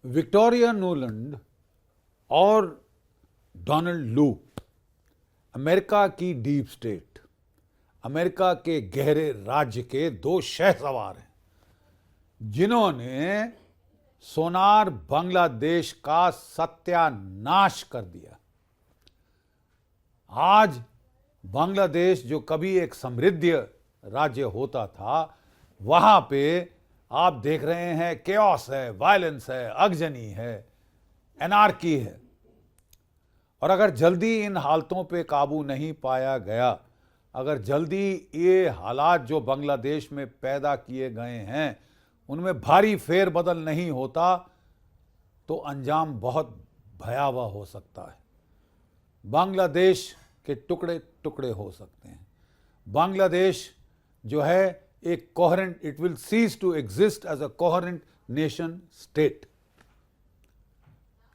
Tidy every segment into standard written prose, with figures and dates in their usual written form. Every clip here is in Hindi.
विक्टोरिया नुलैंड और डोनाल्ड लू अमेरिका की डीप स्टेट, अमेरिका के गहरे राज्य के दो शहसवार हैं जिन्होंने सोनार बांग्लादेश का सत्यानाश कर दिया। आज बांग्लादेश जो कभी एक समृद्ध राज्य होता था, वहां पे आप देख रहे हैं केओस है, वायलेंस है, अगजनी है, एनार्की है। और अगर जल्दी इन हालतों पे काबू नहीं पाया गया, अगर जल्दी ये हालात जो बांग्लादेश में पैदा किए गए हैं उनमें भारी फेरबदल नहीं होता, तो अंजाम बहुत भयावह हो सकता है। बांग्लादेश के टुकड़े टुकड़े हो सकते हैं। बांग्लादेश जो है एक coherent, it will cease to exist as a coherent nation state.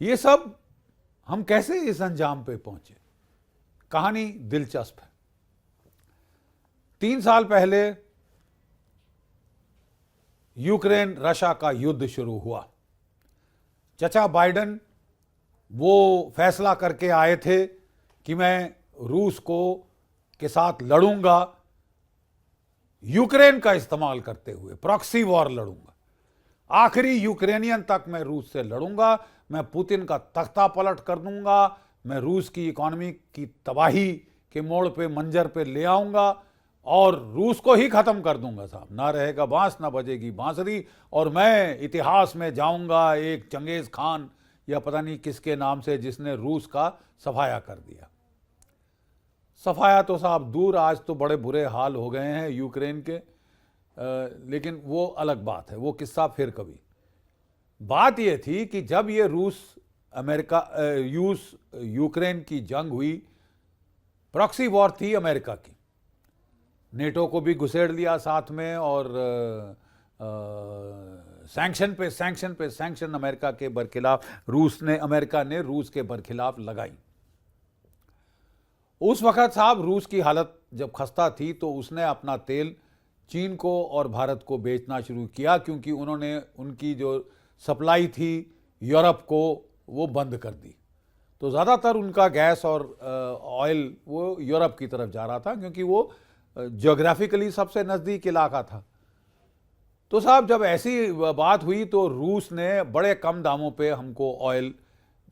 ये सब हम कैसे इस अंजाम पे पहुंचे? कहानी दिलचस्प है। 3 साल पहले यूक्रेन रशिया का युद्ध शुरू हुआ। चचा बाइडेन वो फैसला करके आए थे कि मैं रूस को के साथ लड़ूंगा, यूक्रेन का इस्तेमाल करते हुए प्रॉक्सी वॉर लड़ूंगा, आखिरी यूक्रेनियन तक मैं रूस से लड़ूंगा, मैं पुतिन का तख्ता पलट कर दूंगा, मैं रूस की इकोनॉमी की तबाही के मोड़ पे मंजर पे ले आऊंगा और रूस को ही खत्म कर दूंगा साहब। ना रहेगा बांस, ना बजेगी बांसुरी, और मैं इतिहास में जाऊंगा एक चंगेज खान या पता नहीं किसके नाम से जिसने रूस का सफाया कर दिया। सफाया तो साहब दूर, आज तो बड़े बुरे हाल हो गए हैं यूक्रेन के, लेकिन वो अलग बात है, वो किस्सा फिर कभी। बात ये थी कि जब ये रूस यूक्रेन की जंग हुई, प्रॉक्सी वॉर थी अमेरिका की। नेटो को भी घुसेड़ लिया साथ में, और सैंक्शन पे सैंक्शन अमेरिका के बरखिलाफ अमेरिका ने रूस के बरखिलाफ लगाई। उस वक्त साहब रूस की हालत जब खस्ता थी तो उसने अपना तेल चीन को और भारत को बेचना शुरू किया, क्योंकि उन्होंने उनकी जो सप्लाई थी यूरोप को वो बंद कर दी। तो ज़्यादातर उनका गैस और ऑयल वो यूरोप की तरफ जा रहा था, क्योंकि वो ज्योग्राफिकली सबसे नज़दीक इलाका था। तो साहब जब ऐसी बात हुई तो रूस ने बड़े कम दामों पे हमको ऑयल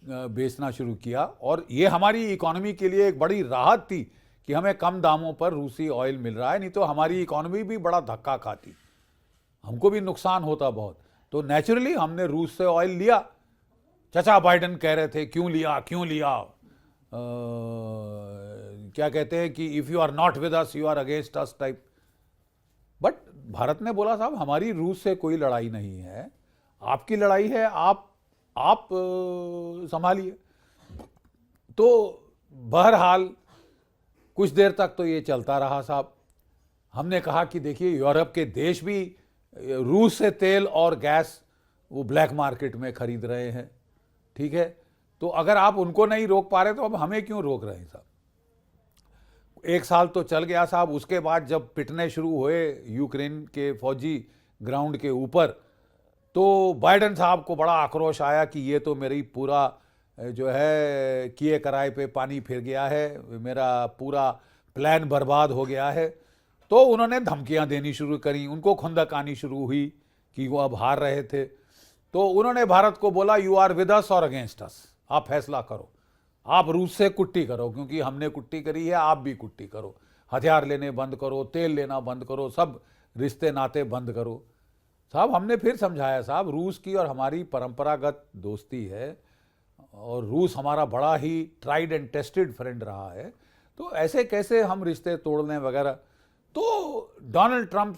बेचना शुरू किया, और ये हमारी इकोनॉमी के लिए एक बड़ी राहत थी कि हमें कम दामों पर रूसी ऑयल मिल रहा है, नहीं तो हमारी इकोनॉमी भी बड़ा धक्का खाती, हमको भी नुकसान होता बहुत। तो नेचुरली हमने रूस से ऑयल लिया। चचा बाइडेन कह रहे थे क्यों लिया क्या कहते हैं कि if you are not with us you are against us type. But Bharat ने बोला साहब हमारी रूस से कोई लड़ाई नहीं है, आपकी लड़ाई है, आप संभालिए। तो बहरहाल कुछ देर तक तो ये चलता रहा साहब। हमने कहा कि देखिए यूरोप के देश भी रूस से तेल और गैस वो ब्लैक मार्केट में खरीद रहे हैं, ठीक है, तो अगर आप उनको नहीं रोक पा रहे तो अब हमें क्यों रोक रहे हैं साहब। 1 साल तो चल गया साहब। उसके बाद जब पिटने शुरू हुए यूक्रेन के फौजी ग्राउंड के ऊपर, तो बाइडेन साहब को बड़ा आक्रोश आया कि ये तो मेरी पूरा जो है किए कराए पे पानी फिर गया है, मेरा पूरा प्लान बर्बाद हो गया है। तो उन्होंने धमकियां देनी शुरू करी, उनको खुंदक आनी शुरू हुई कि वो अब हार रहे थे। तो उन्होंने भारत को बोला यू आर विद अस और अगेंस्ट अस, आप फैसला करो, आप रूस से कुट्टी करो, क्योंकि हमने कुट्टी करी है, आप भी कुट्टी करो, हथियार लेने बंद करो, तेल लेना बंद करो, सब रिश्ते नाते बंद करो। साहब हमने फिर समझाया साहब रूस की और हमारी परंपरागत दोस्ती है, और रूस हमारा बड़ा he tried and tested friend रहा है, तो ऐसे कैसे हम रिश्ते तोड़ लें वगैरह। तो डोनाल्ड ट्रंप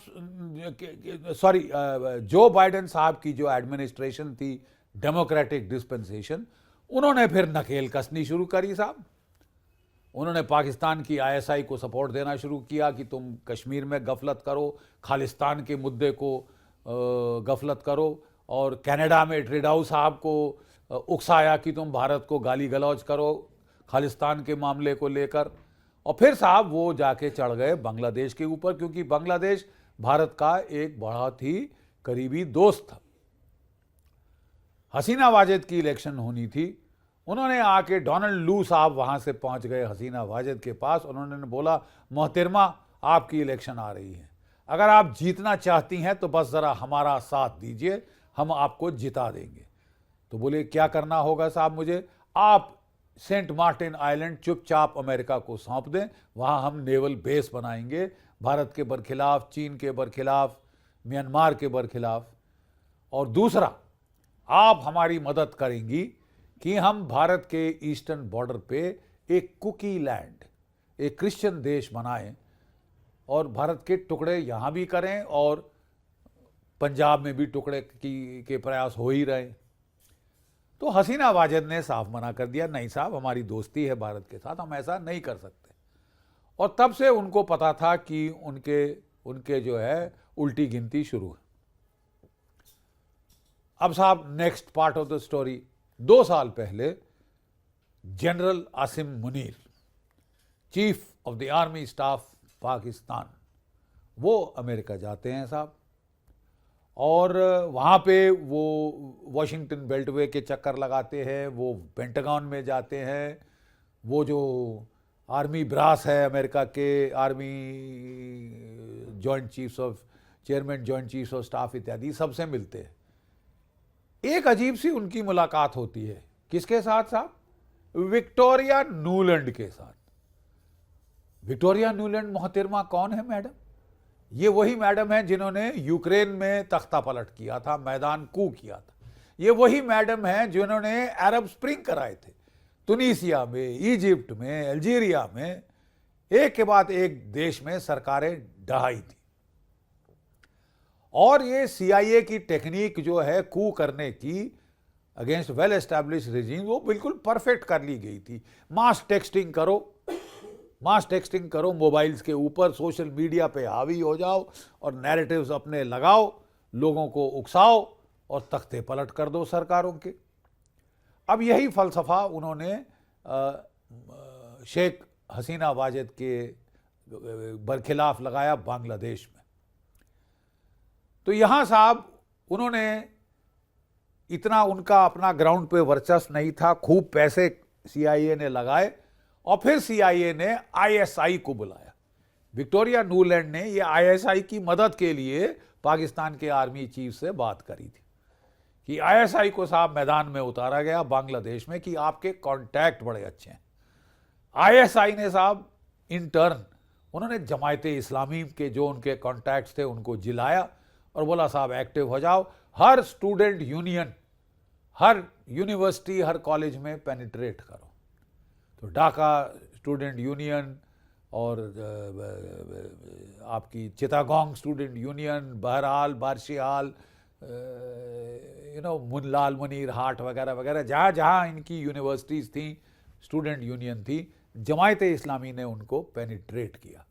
जो बाइडेन साहब की जो एडमिनिस्ट्रेशन थी, डेमोक्रेटिक डिस्पेंसेशन, उन्होंने फिर नकेल कसनी शुरू करी साहब। उन्होंने पाकिस्तान की आईएसआई को सपोर्ट देना शुरू किया कि तुम कश्मीर में गफलत करो, खालिस्तान के मुद्दे को गफलत करो, और कनाडा में ट्रूडो साहब को उकसाया कि तुम भारत को गाली गलौज करो खालिस्तान के मामले को लेकर। और फिर साहब वो जाके चढ़ गए बांग्लादेश के ऊपर, क्योंकि बांग्लादेश भारत का एक बहुत ही करीबी दोस्त था। हसीना वाजेद की इलेक्शन होनी थी, उन्होंने आके डोनाल्ड लू साहब वहाँ से पहुँच गए हसीना वाजेद के पास, उन्होंने बोला मोहतरमा आपकी इलेक्शन आ रही है, अगर आप जीतना चाहती हैं तो बस ज़रा हमारा साथ दीजिए, हम आपको जिता देंगे। तो बोले क्या करना होगा साहब मुझे, आप सेंट मार्टिन आइलैंड चुपचाप अमेरिका को सौंप दें, वहाँ हम नेवल बेस बनाएंगे भारत के बरखिलाफ, चीन के बरखिलाफ, म्यांमार के बरखिलाफ। और दूसरा, आप हमारी मदद करेंगी कि हम भारत के ईस्टर्न बॉर्डर पे एक कुकी लैंड, एक क्रिश्चियन देश बनाएं और भारत के टुकड़े यहाँ भी करें और पंजाब में भी टुकड़े के प्रयास हो ही रहे। तो हसीना वाजेद ने साफ मना कर दिया, नहीं साहब हमारी दोस्ती है भारत के साथ, हम ऐसा नहीं कर सकते। और तब से उनको पता था कि उनके जो है उल्टी गिनती शुरू है। अब साहब next part of the story, 2 साल पहले general Asim Munir, chief of the army staff Pakistan, वो अमेरिका जाते हैं साहब, और वहाँ पे वो वॉशिंगटन बेल्टवे के चक्कर लगाते हैं, वो पेंटागन में जाते हैं, वो जो आर्मी ब्रास है अमेरिका के, army joint chiefs of chairman joint chiefs of staff इत्यादि सबसे मिलते हैं। एक अजीब सी उनकी मुलाकात होती है, किसके साथ साहब, विक्टोरिया न्यूलैंड के साथ। विक्टोरिया न्यूलैंड मोहतरमा कौन है मैडम, ये वही मैडम है जिन्होंने यूक्रेन में तख्ता पलट किया था, मैदान कू किया था। ये वही मैडम है जिन्होंने अरब स्प्रिंग कराए थे, तुनीसिया में, इजिप्ट में, अल्जीरिया में, एक के बाद एक देश में सरकारें ढहाई थी। और ये CIA की टेक्निक जो है कू करने की अगेंस्ट वेल एस्टैब्लिश रिजीम, वो बिल्कुल परफेक्ट कर ली गई थी। मास टेक्सटिंग करो मोबाइल्स के ऊपर, सोशल मीडिया पे हावी हो जाओ और नैरेटिव्स अपने लगाओ, लोगों को उकसाओ और तख्ते पलट कर दो सरकारों के। अब यही फलसफा उन्होंने शेख हसीना वाजेद के बरखिलाफ लगाया बांग्लादेश में। तो यहाँ साहब उन्होंने इतना, उनका अपना ग्राउंड पे वर्चस्व नहीं था, खूब पैसे CIA ने लगाए और फिर CIA ने ISI को बुलाया। विक्टोरिया न्यूलैंड ने ये ISI की मदद के लिए पाकिस्तान के आर्मी चीफ से बात करी थी कि ISI को साहब मैदान में उतारा गया बांग्लादेश में कि आपके कॉन्टैक्ट बड़े अच्छे हैं। ISI ने साहब इन टर्न उन्होंने जमायते इस्लामी के जो उनके कॉन्टैक्ट्स थे उनको जिलाया और बोला साहब एक्टिव हो जाओ, हर स्टूडेंट यूनियन, हर यूनिवर्सिटी, हर कॉलेज में पेनिट्रेट करो। तो ढाका स्टूडेंट यूनियन और आपकी चिटागोंग स्टूडेंट यूनियन, बहरहाल, बारशिहाल, मुनलाल मुनीर हाट वगैरह वगैरह, जहाँ जहाँ इनकी यूनिवर्सिटीज़ थी, स्टूडेंट यूनियन थी, जमायते इस्लामी ने उनको पेनिट्रेट किया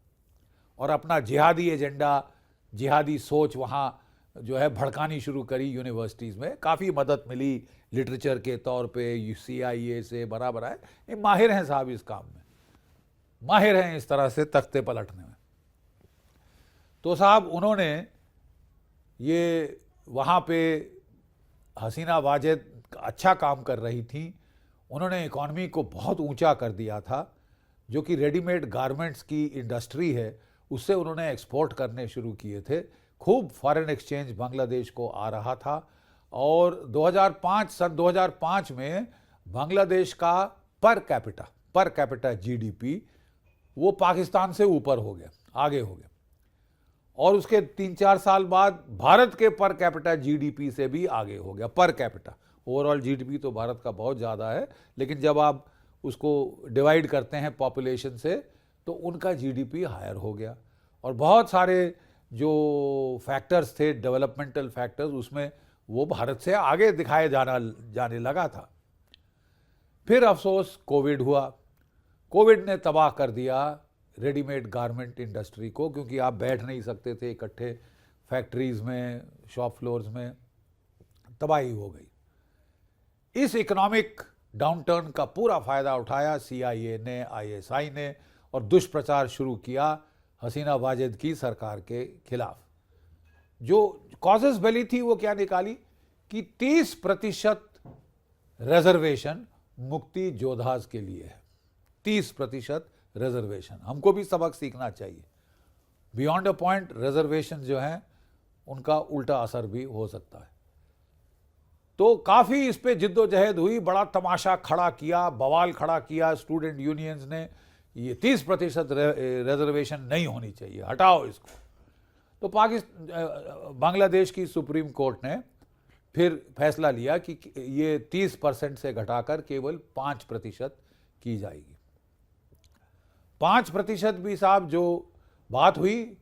और अपना जिहादी एजेंडा, जिहादी सोच वहाँ जो है भड़कानी शुरू करी यूनिवर्सिटीज़ में। काफ़ी मदद मिली लिटरेचर के तौर पे CIA से, बराबर है, ये माहिर हैं साहब इस काम में, माहिर हैं इस तरह से तख्ते पलटने में। तो साहब उन्होंने ये वहाँ पे हसीना वाजेद अच्छा काम कर रही थी, उन्होंने इकॉनमी को बहुत ऊंचा कर दिया था, जो कि रेडीमेड गारमेंट्स की इंडस्ट्री है उससे उन्होंने एक्सपोर्ट करने शुरू किए थे। खूब फॉरेन एक्सचेंज बांग्लादेश को आ रहा था और 2005 2005 में बांग्लादेश का पर कैपिटा GDP वो पाकिस्तान से ऊपर हो गया, आगे हो गया। और उसके 3-4 साल बाद भारत के पर कैपिटा GDP से भी आगे हो गया। पर कैपिटा, ओवरऑल GDP तो भारत का बहुत ज़्यादा है, लेकिन जब आप उसको डिवाइड करते हैं पॉपुलेशन से तो उनका GDP हायर हो गया। और बहुत सारे जो फैक्टर्स थे, डेवलपमेंटल फैक्टर्स, उसमें वो भारत से आगे दिखाए जाने लगा था। फिर अफसोस कोविड हुआ, कोविड ने तबाह कर दिया रेडीमेड गारमेंट इंडस्ट्री को, क्योंकि आप बैठ नहीं सकते थे इकट्ठे फैक्ट्रीज में, शॉप फ्लोर्स में, तबाही हो गई। इस इकोनॉमिक डाउनटर्न का पूरा फ़ायदा उठाया CIA ने, ISI ने और दुष्प्रचार शुरू किया हसीना वाजेद की सरकार के खिलाफ। जो कॉजेस बेली थी वो क्या निकाली कि 30% रिजर्वेशन मुक्ति जोधास के लिए है। 30% रिजर्वेशन, हमको भी सबक सीखना चाहिए। बियॉन्ड अ पॉइंट रिजर्वेशन जो हैं उनका उल्टा असर भी हो सकता है। तो काफ़ी इस पे जिद्दोजहद हुई, बड़ा तमाशा खड़ा किया, बवाल खड़ा किया स्टूडेंट यूनियंस ने, ये 30% रिजर्वेशन नहीं होनी चाहिए, हटाओ इसको। तो बांग्लादेश की सुप्रीम कोर्ट ने फिर फैसला लिया कि ये 30% से घटाकर केवल 5% की जाएगी। 5% भी साहब जो बात हुई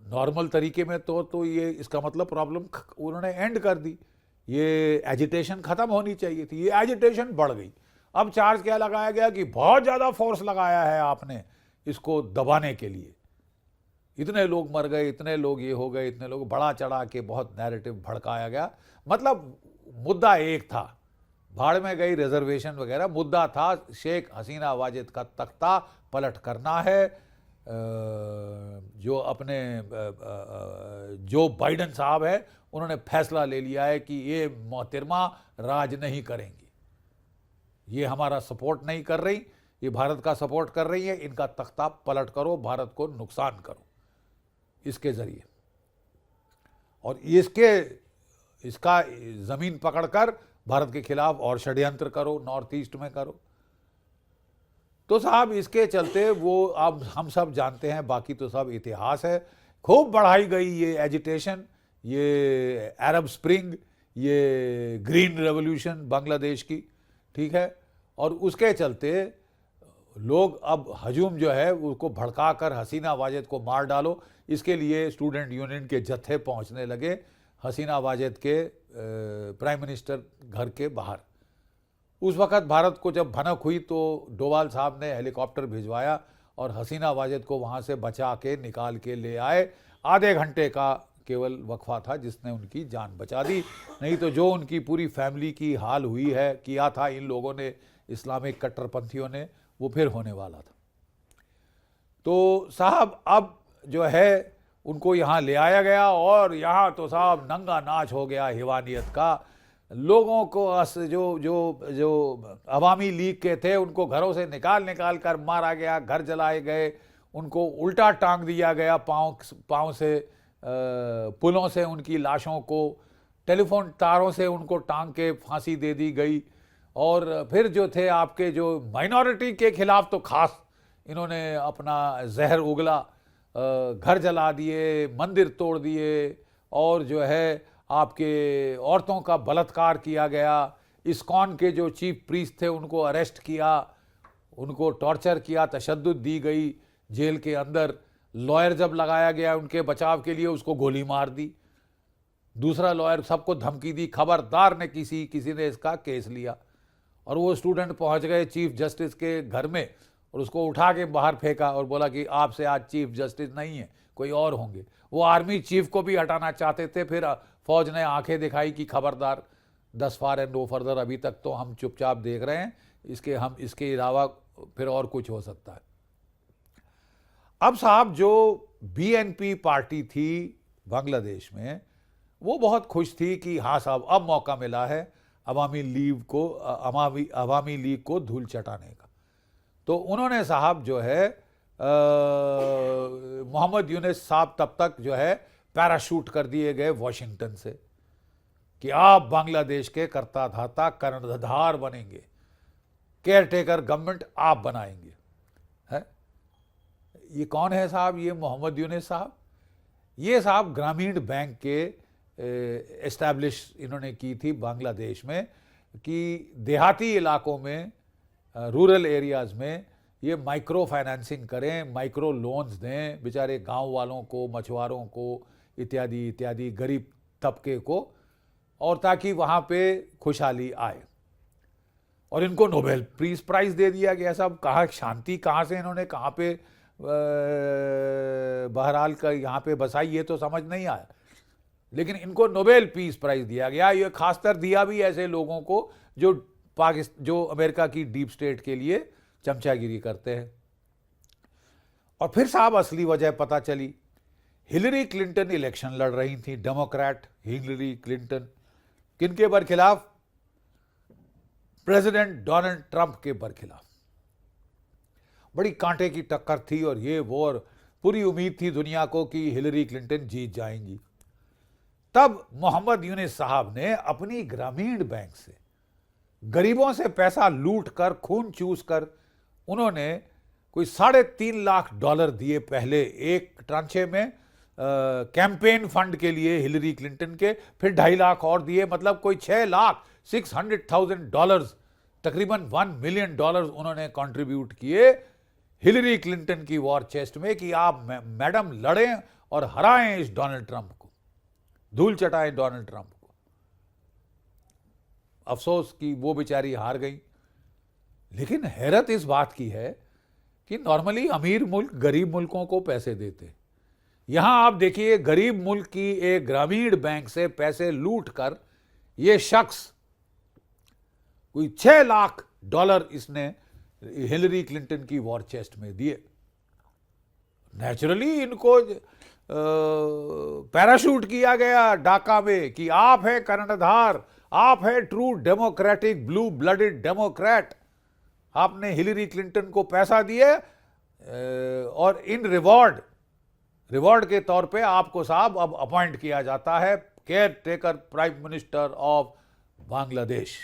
नॉर्मल तरीके में तो ये इसका मतलब प्रॉब्लम उन्होंने एंड कर दी, ये एजिटेशन खत्म होनी चाहिए थी। ये एजिटेशन बढ़ गई। अब चार्ज क्या लगाया गया कि बहुत ज़्यादा फोर्स लगाया है आपने इसको दबाने के लिए, इतने लोग मर गए, इतने लोग ये हो गए, इतने लोग, बड़ा चढ़ा के बहुत नैरेटिव भड़काया गया। मतलब मुद्दा एक था, भाड़ में गई रिजर्वेशन वगैरह, मुद्दा था शेख हसीना वाजिद का तख्ता पलट करना है। जो अपने जो बाइडन साहब है उन्होंने फैसला ले लिया है कि ये मोहतरमा राज नहीं करेंगी, ये हमारा सपोर्ट नहीं कर रही, ये भारत का सपोर्ट कर रही है, इनका तख्ता पलट करो, भारत को नुकसान करो इसके जरिए, और इसका जमीन पकड़कर भारत के खिलाफ और षड्यंत्र करो, नॉर्थ ईस्ट में करो। तो साहब इसके चलते वो अब हम सब जानते हैं, बाकी तो सब इतिहास है, खूब बढ़ाई गई ये एजिटेशन, ये अरब स्प्रिंग, ये ग्रीन रेवोल्यूशन बांग्लादेश की, ठीक है। और उसके चलते लोग अब हजूम जो है उसको भड़काकर हसीना वाजिद को मार डालो, इसके लिए स्टूडेंट यूनियन के जत्थे पहुंचने लगे हसीना वाजिद के प्राइम मिनिस्टर घर के बाहर। उस वक़्त भारत को जब भनक हुई तो डोवाल साहब ने हेलीकॉप्टर भिजवाया और हसीना वाजिद को वहाँ से बचा के निकाल के ले आए। आधे घंटे का केवल वक्फा था जिसने उनकी जान बचा दी, नहीं तो जो उनकी पूरी फैमिली की हाल हुई है, किया था इन लोगों ने, इस्लामिक कट्टरपंथियों ने, वो फिर होने वाला था। तो साहब अब जो है उनको यहाँ ले आया गया और यहाँ तो साहब नंगा नाच हो गया हिवानियत का। लोगों को जो जो जो अवामी लीग के थे उनको घरों से निकाल कर मारा गया, घर जलाए गए, उनको उल्टा टांग दिया गया, पाँव से, पुलों से उनकी लाशों को, टेलीफोन तारों से उनको टांग के फांसी दे दी गई। और फिर जो थे आपके जो माइनॉरिटी के खिलाफ तो खास इन्होंने अपना जहर उगला, घर जला दिए, मंदिर तोड़ दिए, और जो है आपके औरतों का बलात्कार किया गया। इस्कॉन के जो चीफ प्रीस्ट थे उनको अरेस्ट किया, उनको टॉर्चर किया, तशद्दुद दी गई जेल के अंदर। लॉयर जब लगाया गया उनके बचाव के लिए उसको गोली मार दी, दूसरा लॉयर सबको धमकी दी, खबरदार ने किसी ने इसका केस लिया। और वो स्टूडेंट पहुंच गए चीफ जस्टिस के घर में और उसको उठा के बाहर फेंका और बोला कि आपसे आज चीफ जस्टिस नहीं है, कोई और होंगे। वो आर्मी चीफ को भी हटाना चाहते थे, फिर फौज ने आंखें दिखाई कि खबरदार, 10 फार एंड नो फर्दर, अभी तक तो हम चुपचाप देख रहे हैं, इसके अलावा फिर और कुछ हो सकता है। अब साहब जो बीएनपी पार्टी थी बांग्लादेश में, वो बहुत खुश थी कि हाँ साहब अब मौका मिला है अवामी लीग को धूल चटाने का। तो उन्होंने साहब जो है मोहम्मद यूनुस साहब तब तक जो है पैराशूट कर दिए गए वॉशिंगटन से कि आप बांग्लादेश के कर्ता धाता कर्णधार बनेंगे, केयर टेकर गवर्नमेंट आप बनाएंगे। है ये कौन है साहब? ये मोहम्मद यूनुस साहब। ये साहब ग्रामीण बैंक के एस्टैब्लिश इन्होंने की थी बांग्लादेश में कि देहाती इलाकों में, रूरल एरियाज में ये माइक्रो फाइनेंसिंग करें, माइक्रो लोन्स दें बेचारे गांव वालों को, मछुआरों को, इत्यादि इत्यादि, गरीब तबके को, और ताकि वहाँ पे खुशहाली आए। और इनको नोबेल पीस प्राइज दे दिया गया। सब कहाँ शांति, कहाँ से इन्होंने कहाँ पे बहरहाल का यहाँ पे बसाई, ये तो समझ नहीं आया, लेकिन इनको नोबेल पीस प्राइज दिया गया। ये खासकर दिया भी ऐसे लोगों को जो अमेरिका की डीप स्टेट के लिए चमचागिरी करते हैं। और फिर साहब असली वजह पता चली हिलरी क्लिंटन इलेक्शन लड़ रही थी, डेमोक्रेट हिलरी क्लिंटन, किनके बरखिलाफ? प्रेसिडेंट डोनाल्ड ट्रंप के बरखिलाफ। बड़ी कांटे की टक्कर थी और ये वो, और पूरी उम्मीद थी दुनिया को कि हिलरी क्लिंटन जीत जाएंगी। तब मोहम्मद यूनुस साहब ने अपनी ग्रामीण बैंक से गरीबों से पैसा लूट कर, खून चूस कर, उन्होंने कोई $3.5 लाख दिए पहले एक ट्रांचे में कैंपेन फंड के लिए हिलरी क्लिंटन के, फिर 2.5 लाख और दिए, मतलब कोई $6,600,000, तकरीबन $1 मिलियन उन्होंने कंट्रीब्यूट किए हिलरी क्लिंटन की वॉर चेस्ट में कि आप मैडम लड़ें और हराएं इस डोनाल्ड ट्रंप को, धूल चटाएं डोनाल्ड ट्रंप को। अफसोस कि वो बेचारी हार गई। लेकिन हैरत इस बात की है कि नॉर्मली अमीर मुल्क गरीब मुल्कों को पैसे देते, यहां आप देखिए गरीब मुल्क की एक ग्रामीण बैंक से पैसे लूट कर ये शख्स कोई $6 लाख इसने हिलरी क्लिंटन की वॉर चेस्ट में दिए। नेचुरली इनको पैराशूट किया गया ढाका में कि आप है कर्णधार, आप है true democratic blue blooded Democrat, आपने हिलरी क्लिंटन को पैसा दिए और इन रिवॉर्ड के तौर पे आपको साहब अब अपॉइंट किया जाता है care taker prime minister of Bangladesh.